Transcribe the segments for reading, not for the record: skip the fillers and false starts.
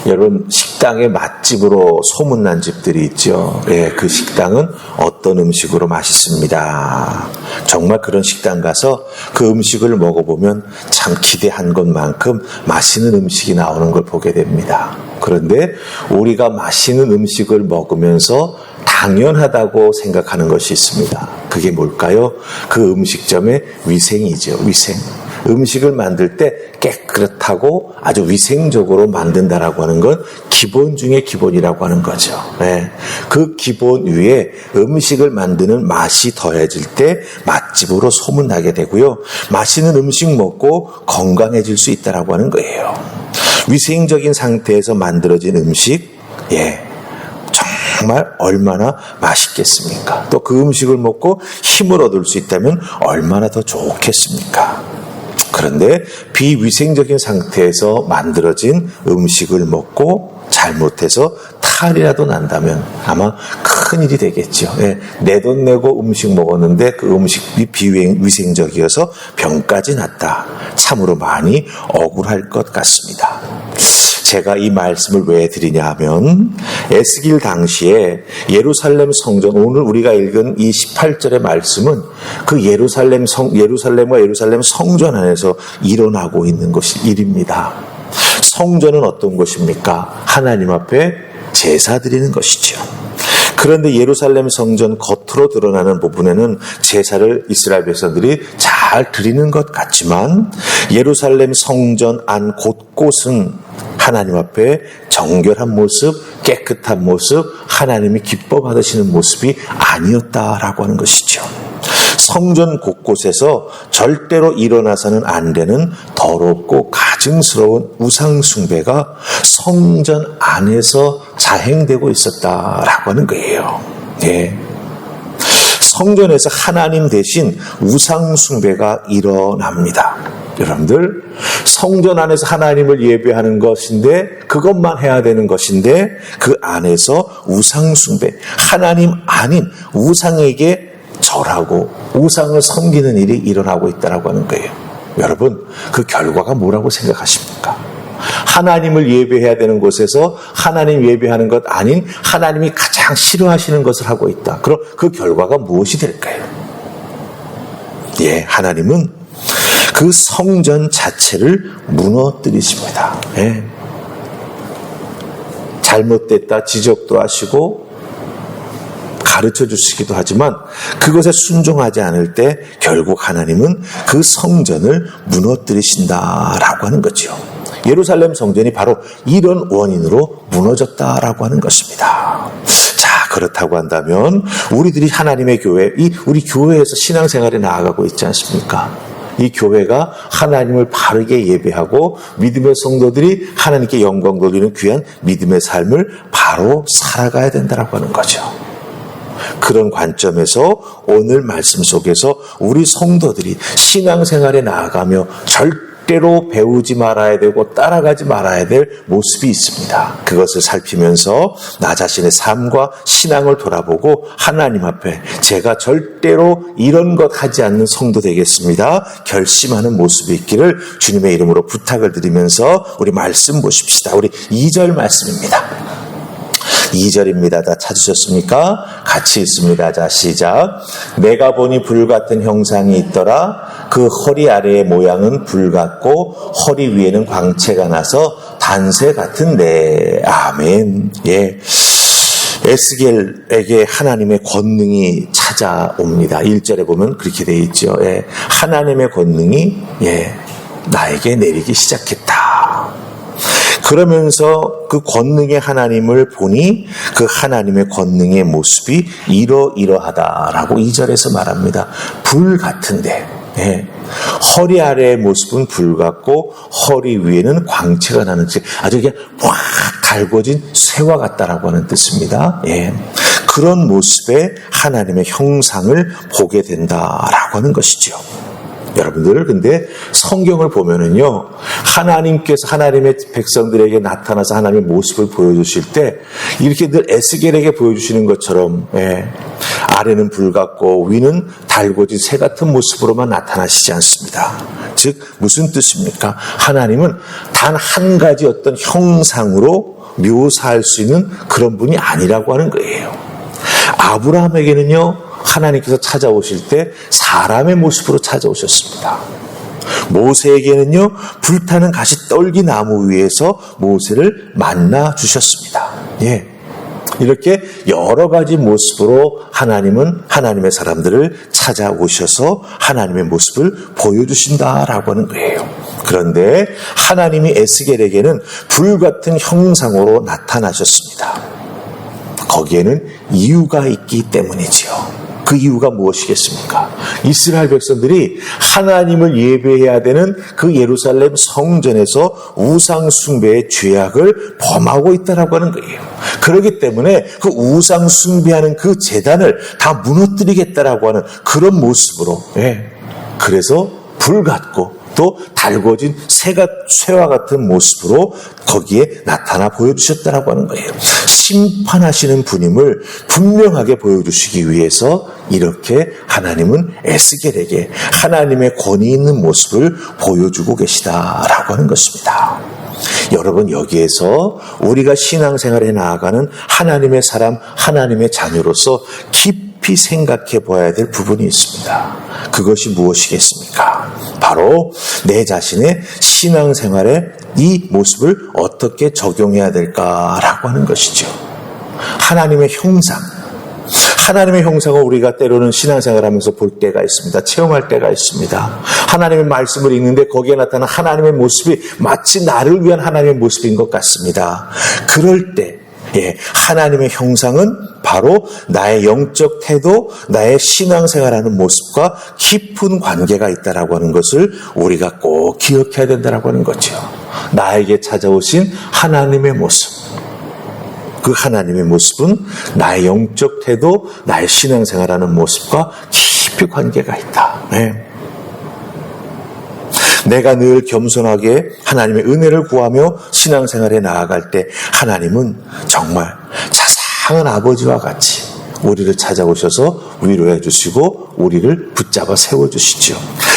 여러분, 식당의 맛집으로 소문난 집들이 있죠. 예, 그 식당은 어떤 음식으로 맛있습니다. 정말 그런 식당 가서 그 음식을 먹어보면 참 기대한 것만큼 맛있는 음식이 나오는 걸 보게 됩니다. 그런데 우리가 맛있는 음식을 먹으면서 당연하다고 생각하는 것이 있습니다. 그게 뭘까요? 그 음식점의 위생이죠. 위생. 음식을 만들 때 깨끗하고 아주 위생적으로 만든다라고 하는 건 기본 중에 기본이라고 하는 거죠. 네. 그 기본 위에 음식을 만드는 맛이 더해질 때 맛집으로 소문나게 되고요. 맛있는 음식 먹고 건강해질 수 있다라고 하는 거예요. 위생적인 상태에서 만들어진 음식, 정말 얼마나 맛있겠습니까? 또 그 음식을 먹고 힘을 얻을 수 있다면 얼마나 더 좋겠습니까? 그런데 비위생적인 상태에서 만들어진 음식을 먹고 잘못해서 탈이라도 난다면 아마 큰일이 되겠죠. 내 돈 내고 음식 먹었는데 그 음식이 비위생적이어서 병까지 났다. 참으로 많이 억울할 것 같습니다. 제가 이 말씀을 왜 드리냐 하면 에스겔 당시에 예루살렘 성전, 오늘 우리가 읽은 이 18절의 말씀은 그 예루살렘과 예루살렘 성전 안에서 일어나고 있는 것이 일입니다. 성전은 어떤 곳입니까? 하나님 앞에 제사 드리는 것이죠. 그런데 예루살렘 성전 겉으로 드러나는 부분에는 제사를 이스라엘 백성들이 잘 드리는 것 같지만 예루살렘 성전 안 곳곳은 하나님 앞에 정결한 모습, 깨끗한 모습, 하나님이 기뻐 받으시는 모습이 아니었다라고 하는 것이죠. 성전 곳곳에서 절대로 일어나서는 안 되는 더럽고 가증스러운 우상 숭배가 성전 안에서 자행되고 있었다라고 하는 거예요. 성전에서 하나님 대신 우상 숭배가 일어납니다. 여러분들, 성전 안에서 하나님을 예배하는 것인데 그것만 해야 되는 것인데 그 안에서 우상 숭배, 하나님 아닌 우상에게 절하고 우상을 섬기는 일이 일어나고 있다고 하는 거예요. 여러분, 그 결과가 뭐라고 생각하십니까? 하나님을 예배해야 되는 곳에서 하나님 예배하는 것 아닌 하나님이 가장 싫어하시는 것을 하고 있다. 그럼 그 결과가 무엇이 될까요? 하나님은 그 성전 자체를 무너뜨리십니다. 잘못됐다 지적도 하시고 가르쳐 주시기도 하지만 그것에 순종하지 않을 때 결국 하나님은 그 성전을 무너뜨리신다라고 하는 거죠. 예루살렘 성전이 바로 이런 원인으로 무너졌다라고 하는 것입니다. 자, 그렇다고 한다면 우리들이 하나님의 교회, 우리 교회에서 신앙생활에 나아가고 있지 않습니까? 이 교회가 하나님을 바르게 예배하고 믿음의 성도들이 하나님께 영광 돌리는 귀한 믿음의 삶을 바로 살아가야 된다라고 하는 거죠. 그런 관점에서 오늘 말씀 속에서 우리 성도들이 신앙생활에 나아가며 절대로 배우지 말아야 되고 따라가지 말아야 될 모습이 있습니다. 그것을 살피면서 나 자신의 삶과 신앙을 돌아보고 하나님 앞에 제가 절대로 이런 것 하지 않는 성도 되겠습니다. 결심하는 모습이 있기를 주님의 이름으로 부탁을 드리면서 우리 말씀 보십시다. 우리 2절 말씀입니다. 2절입니다. 다 찾으셨습니까? 같이 읽습니다. 자, 시작. 내가 보니 불같은 형상이 있더라. 그 허리 아래의 모양은 불같고 허리 위에는 광채가 나서 단새 같은데. 아멘. 에스겔에게 하나님의 권능이 찾아옵니다. 1절에 보면 그렇게 되어 있죠. 하나님의 권능이 나에게 내리기 시작했다. 그러면서 그 권능의 하나님을 보니 그 하나님의 권능의 모습이 이러이러하다라고 2절에서 말합니다. 불 같은데 허리 아래의 모습은 불 같고 허리 위에는 광채가 나는 아주 그냥 확 갈궈진 쇠와 같다라고 하는 뜻입니다. 그런 모습의 하나님의 형상을 보게 된다라고 하는 것이죠. 여러분들 근데 성경을 보면은요, 하나님께서 하나님의 백성들에게 나타나서 하나님의 모습을 보여주실 때 이렇게 늘 에스겔에게 보여주시는 것처럼 아래는 불 같고 위는 달궈진 새 같은 모습으로만 나타나시지 않습니다. 즉 무슨 뜻입니까? 하나님은 단 한 가지 어떤 형상으로 묘사할 수 있는 그런 분이 아니라고 하는 거예요. 아브라함에게는요, 하나님께서 찾아오실 때 사람의 모습으로 찾아오셨습니다. 모세에게는요, 불타는 가시 떨기 나무 위에서 모세를 만나 주셨습니다. 이렇게 여러 가지 모습으로 하나님은 하나님의 사람들을 찾아오셔서 하나님의 모습을 보여주신다라고 하는 거예요. 그런데 하나님이 에스겔에게는 불같은 형상으로 나타나셨습니다. 거기에는 이유가 있기 때문이지요. 그 이유가 무엇이겠습니까? 이스라엘 백성들이 하나님을 예배해야 되는 그 예루살렘 성전에서 우상 숭배의 죄악을 범하고 있다라고 하는 거예요. 그렇기 때문에 그 우상 숭배하는 그 제단을 다 무너뜨리겠다라고 하는 그런 모습으로, 그래서 불 같고 또 달궈진 쇠와 같은 모습으로 거기에 나타나 보여주셨다라고 하는 거예요. 심판하시는 분임을 분명하게 보여주시기 위해서 이렇게 하나님은 에스겔에게 하나님의 권위 있는 모습을 보여주고 계시다라고 하는 것입니다. 여러분, 여기에서 우리가 신앙생활에 나아가는 하나님의 사람, 하나님의 자녀로서 깊이 생각해 봐야 될 부분이 있습니다. 그것이 무엇이겠습니까? 바로 내 자신의 신앙생활에 이 모습을 어떻게 적용해야 될까라고 하는 것이죠. 하나님의 형상. 하나님의 형상을 우리가 때로는 신앙생활하면서 볼 때가 있습니다. 체험할 때가 있습니다. 하나님의 말씀을 읽는데 거기에 나타난 하나님의 모습이 마치 나를 위한 하나님의 모습인 것 같습니다. 그럴 때 하나님의 형상은 바로 나의 영적 태도, 나의 신앙생활하는 모습과 깊은 관계가 있다라고 하는 것을 우리가 꼭 기억해야 된다라고 하는 거죠. 나에게 찾아오신 하나님의 모습. 그 하나님의 모습은 나의 영적 태도, 나의 신앙생활하는 모습과 깊이 관계가 있다. 내가 늘 겸손하게 하나님의 은혜를 구하며 신앙생활에 나아갈 때 하나님은 정말 자상한 아버지와 같이 우리를 찾아오셔서 위로해 주시고 우리를 붙잡아 세워주시죠.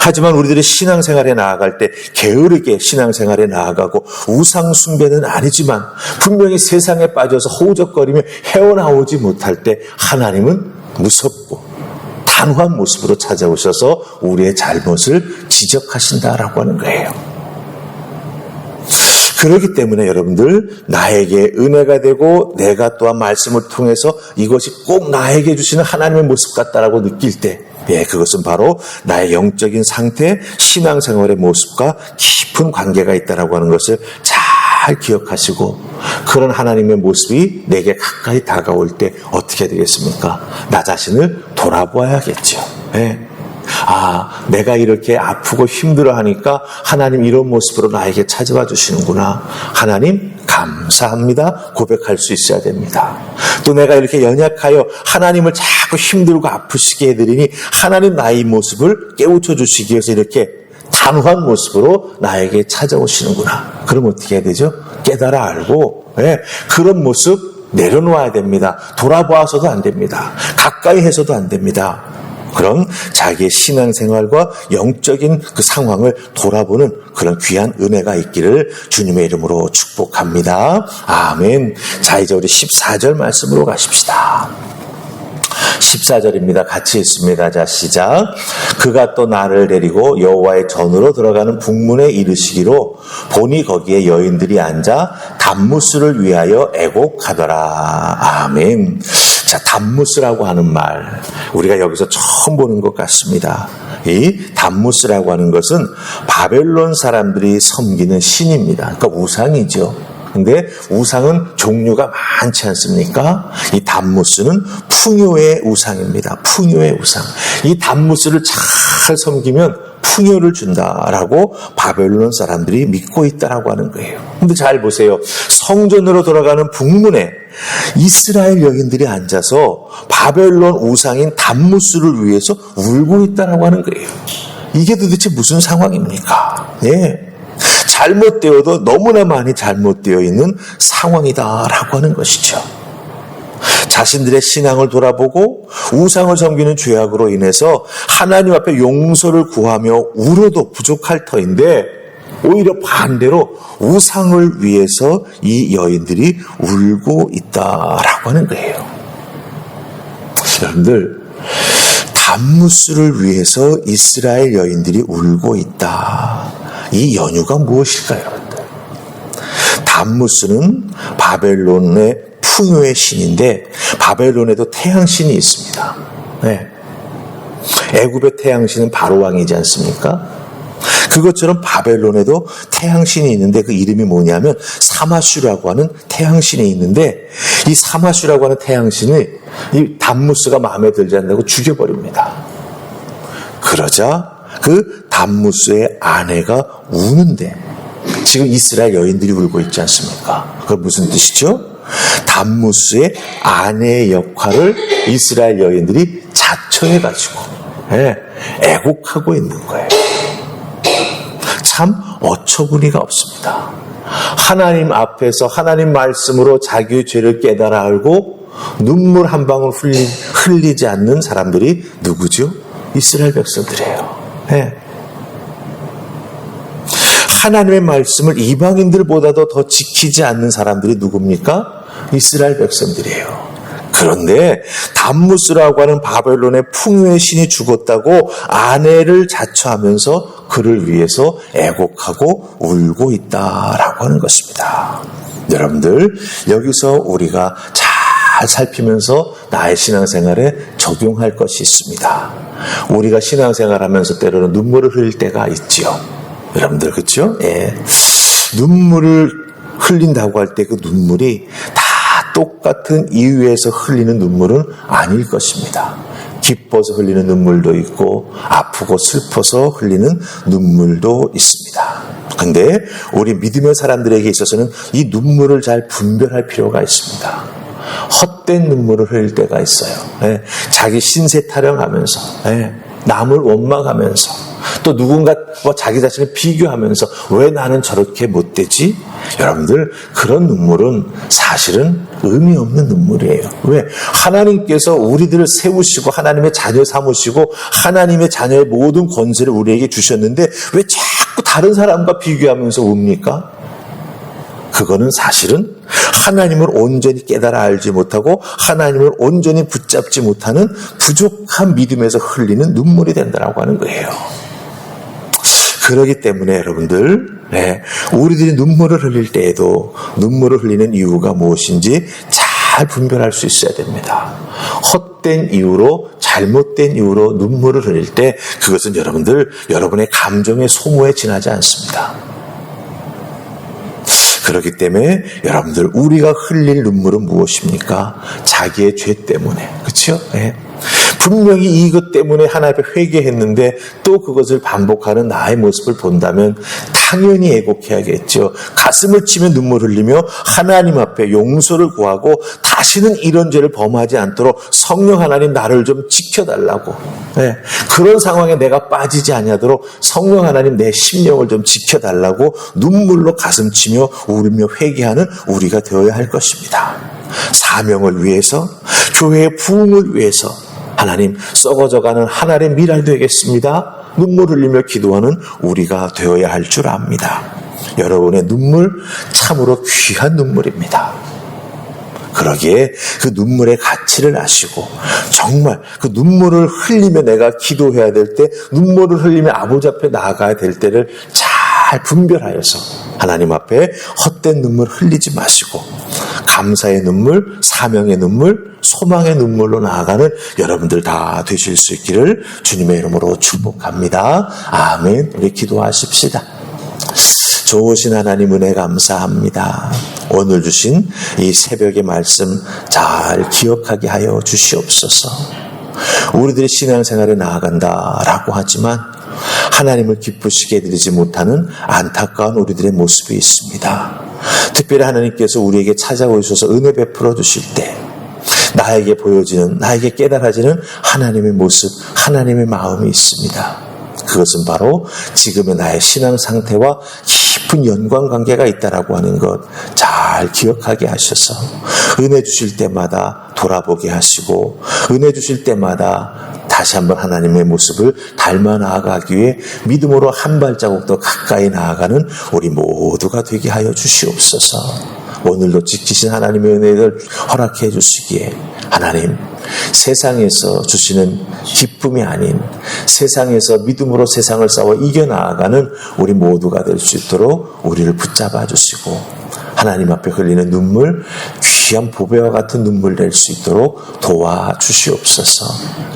하지만 우리들이 신앙생활에 나아갈 때 게으르게 신앙생활에 나아가고 우상 숭배는 아니지만 분명히 세상에 빠져서 허우적거리며 헤어나오지 못할 때 하나님은 무섭고 단호한 모습으로 찾아오셔서 우리의 잘못을 지적하신다라고 하는 거예요. 그렇기 때문에 여러분들, 나에게 은혜가 되고 내가 또한 말씀을 통해서 이것이 꼭 나에게 주시는 하나님의 모습 같다라고 느낄 때 그것은 바로 나의 영적인 상태, 신앙생활의 모습과 깊은 관계가 있다라고 하는 것을 잘 기억하시고, 그런 하나님의 모습이 내게 가까이 다가올 때 어떻게 되겠습니까? 나 자신을 돌아보아야겠죠. 내가 이렇게 아프고 힘들어하니까 하나님 이런 모습으로 나에게 찾아와 주시는구나. 하나님 감사합니다. 고백할 수 있어야 됩니다. 또 내가 이렇게 연약하여 하나님을 자꾸 힘들고 아프시게 해드리니 하나님 나의 모습을 깨우쳐 주시기 위해서 이렇게 단호한 모습으로 나에게 찾아오시는구나. 그럼 어떻게 해야 되죠? 깨달아 알고 그런 모습 내려놓아야 됩니다. 돌아보아서도 안 됩니다. 가까이 해서도 안 됩니다. 그런 자기의 신앙생활과 영적인 그 상황을 돌아보는 그런 귀한 은혜가 있기를 주님의 이름으로 축복합니다. 아멘. 자, 이제 우리 14절 말씀으로 가십시다. 14절입니다. 같이 읽습니다. 자, 시작. 그가 또 나를 데리고 여호와의 전으로 들어가는 북문에 이르시기로 보니 거기에 여인들이 앉아 단무스를 위하여 애곡하더라. 아멘. 자, 단무스라고 하는 말, 우리가 여기서 처음 보는 것 같습니다. 이 단무스라고 하는 것은 바벨론 사람들이 섬기는 신입니다. 그러니까 우상이죠. 근데 우상은 종류가 많지 않습니까? 이 단무스는 풍요의 우상입니다. 풍요의 우상. 이 단무스를 잘 섬기면 풍요를 준다라고 바벨론 사람들이 믿고 있다라고 하는 거예요. 근데 잘 보세요. 성전으로 돌아가는 북문에 이스라엘 여인들이 앉아서 바벨론 우상인 단무스를 위해서 울고 있다라고 하는 거예요. 이게 도대체 무슨 상황입니까? 예. 잘못되어도 너무나 많이 잘못되어 있는 상황이다라고 하는 것이죠. 자신들의 신앙을 돌아보고 우상을 섬기는 죄악으로 인해서 하나님 앞에 용서를 구하며 울어도 부족할 터인데 오히려 반대로 우상을 위해서 이 여인들이 울고 있다라고 하는 거예요. 여러분들, 담무스를 위해서 이스라엘 여인들이 울고 있다. 이 연유가 무엇일까요, 여러분들? 담무스는 바벨론의 풍요의 신인데 바벨론에도 태양신이 있습니다. 네. 애굽의 태양신은 바로왕이지 않습니까? 그것처럼 바벨론에도 태양신이 있는데 그 이름이 뭐냐면 사마슈라고 하는 태양신이 있는데 이 사마슈라고 하는 태양신이 이 담무스가 마음에 들지 않는다고 죽여버립니다. 그러자 그 담무스의 아내가 우는데 지금 이스라엘 여인들이 울고 있지 않습니까? 그건 무슨 뜻이죠? 담무스의 아내의 역할을 이스라엘 여인들이 자처해가지고 애곡하고 있는 거예요. 참 어처구니가 없습니다. 하나님 앞에서 하나님 말씀으로 자기의 죄를 깨달아 알고 눈물 한 방울 흘리지 않는 사람들이 누구죠? 이스라엘 백성들이에요. 네. 하나님의 말씀을 이방인들보다도 더 지키지 않는 사람들이 누굽니까? 이스라엘 백성들이에요. 그런데 담무스라고 하는 바벨론의 풍요의 신이 죽었다고 아내를 자처하면서 그를 위해서 애곡하고 울고 있다라고 하는 것입니다. 여러분들, 여기서 우리가 잘 살피면서 나의 신앙생활에 적용할 것이 있습니다. 우리가 신앙생활하면서 때로는 눈물을 흘릴 때가 있지요. 여러분들, 그렇죠? 예. 눈물을 흘린다고 할 때 그 눈물이 다 똑같은 이유에서 흘리는 눈물은 아닐 것입니다. 기뻐서 흘리는 눈물도 있고 아프고 슬퍼서 흘리는 눈물도 있습니다. 그런데 우리 믿음의 사람들에게 있어서는 이 눈물을 잘 분별할 필요가 있습니다. 헛된 눈물을 흘릴 때가 있어요. 예. 자기 신세 타령하면서, 남을 원망하면서, 또 누군가 자기 자신을 비교하면서 왜 나는 저렇게 못되지? 여러분들, 그런 눈물은 사실은 의미 없는 눈물이에요. 왜? 하나님께서 우리들을 세우시고 하나님의 자녀 삼으시고 하나님의 자녀의 모든 권세를 우리에게 주셨는데 왜 자꾸 다른 사람과 비교하면서 웁니까? 그거는 사실은 하나님을 온전히 깨달아 알지 못하고 하나님을 온전히 붙잡지 못하는 부족한 믿음에서 흘리는 눈물이 된다고 하는 거예요. 그렇기 때문에 여러분들, 우리들이 눈물을 흘릴 때에도 눈물을 흘리는 이유가 무엇인지 잘 분별할 수 있어야 됩니다. 헛된 이유로, 잘못된 이유로 눈물을 흘릴 때 그것은 여러분의 감정의 소모에 지나지 않습니다. 그렇기 때문에 여러분들, 우리가 흘릴 눈물은 무엇입니까? 자기의 죄 때문에. 그렇죠? 분명히 이것 때문에 하나님 앞에 회개했는데 또 그것을 반복하는 나의 모습을 본다면 당연히 애곡해야겠죠. 가슴을 치며 눈물 흘리며 하나님 앞에 용서를 구하고 다시는 이런 죄를 범하지 않도록 성령 하나님 나를 좀 지켜달라고, 그런 상황에 내가 빠지지 아니하도록 성령 하나님 내 심령을 좀 지켜달라고 눈물로 가슴 치며 울며 회개하는 우리가 되어야 할 것입니다. 사명을 위해서, 교회의 부흥을 위해서 하나님, 썩어져가는 하나님의 미랄 되겠습니다. 눈물 흘리며 기도하는 우리가 되어야 할 줄 압니다. 여러분의 눈물 참으로 귀한 눈물입니다. 그러기에 그 눈물의 가치를 아시고 정말 그 눈물을 흘리며 내가 기도해야 될 때, 눈물을 흘리며 아버지 앞에 나아가야 될 때를 잘 분별하여서 하나님 앞에 헛된 눈물 흘리지 마시고 감사의 눈물, 사명의 눈물, 소망의 눈물로 나아가는 여러분들 다 되실 수 있기를 주님의 이름으로 축복합니다. 아멘. 우리 기도하십시다. 좋으신 하나님, 은혜 감사합니다. 오늘 주신 이 새벽의 말씀 잘 기억하게 하여 주시옵소서. 우리들이 신앙생활에 나아간다라고 하지만 하나님을 기쁘시게 해드리지 못하는 안타까운 우리들의 모습이 있습니다. 특별히 하나님께서 우리에게 찾아오셔서 은혜 베풀어 주실 때 나에게 보여지는, 나에게 깨달아지는 하나님의 모습, 하나님의 마음이 있습니다. 그것은 바로 지금의 나의 신앙 상태와 깊은 연관관계가 있다라고 하는 것 잘 기억하게 하셔서 은혜 주실 때마다 돌아보게 하시고 은혜 주실 때마다 다시 한번 하나님의 모습을 닮아 나아가기 위해 믿음으로 한 발자국 더 가까이 나아가는 우리 모두가 되게 하여 주시옵소서. 오늘도 지키신 하나님의 은혜를 허락해 주시기에 하나님, 세상에서 주시는 기쁨이 아닌 세상에서 믿음으로 세상을 싸워 이겨나가는 우리 모두가 될 수 있도록 우리를 붙잡아 주시고 하나님 앞에 흘리는 눈물, 귀한 보배와 같은 눈물 낼 수 있도록 도와주시옵소서.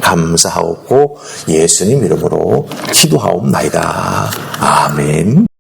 감사하옵고 예수님 이름으로 기도하옵나이다. 아멘.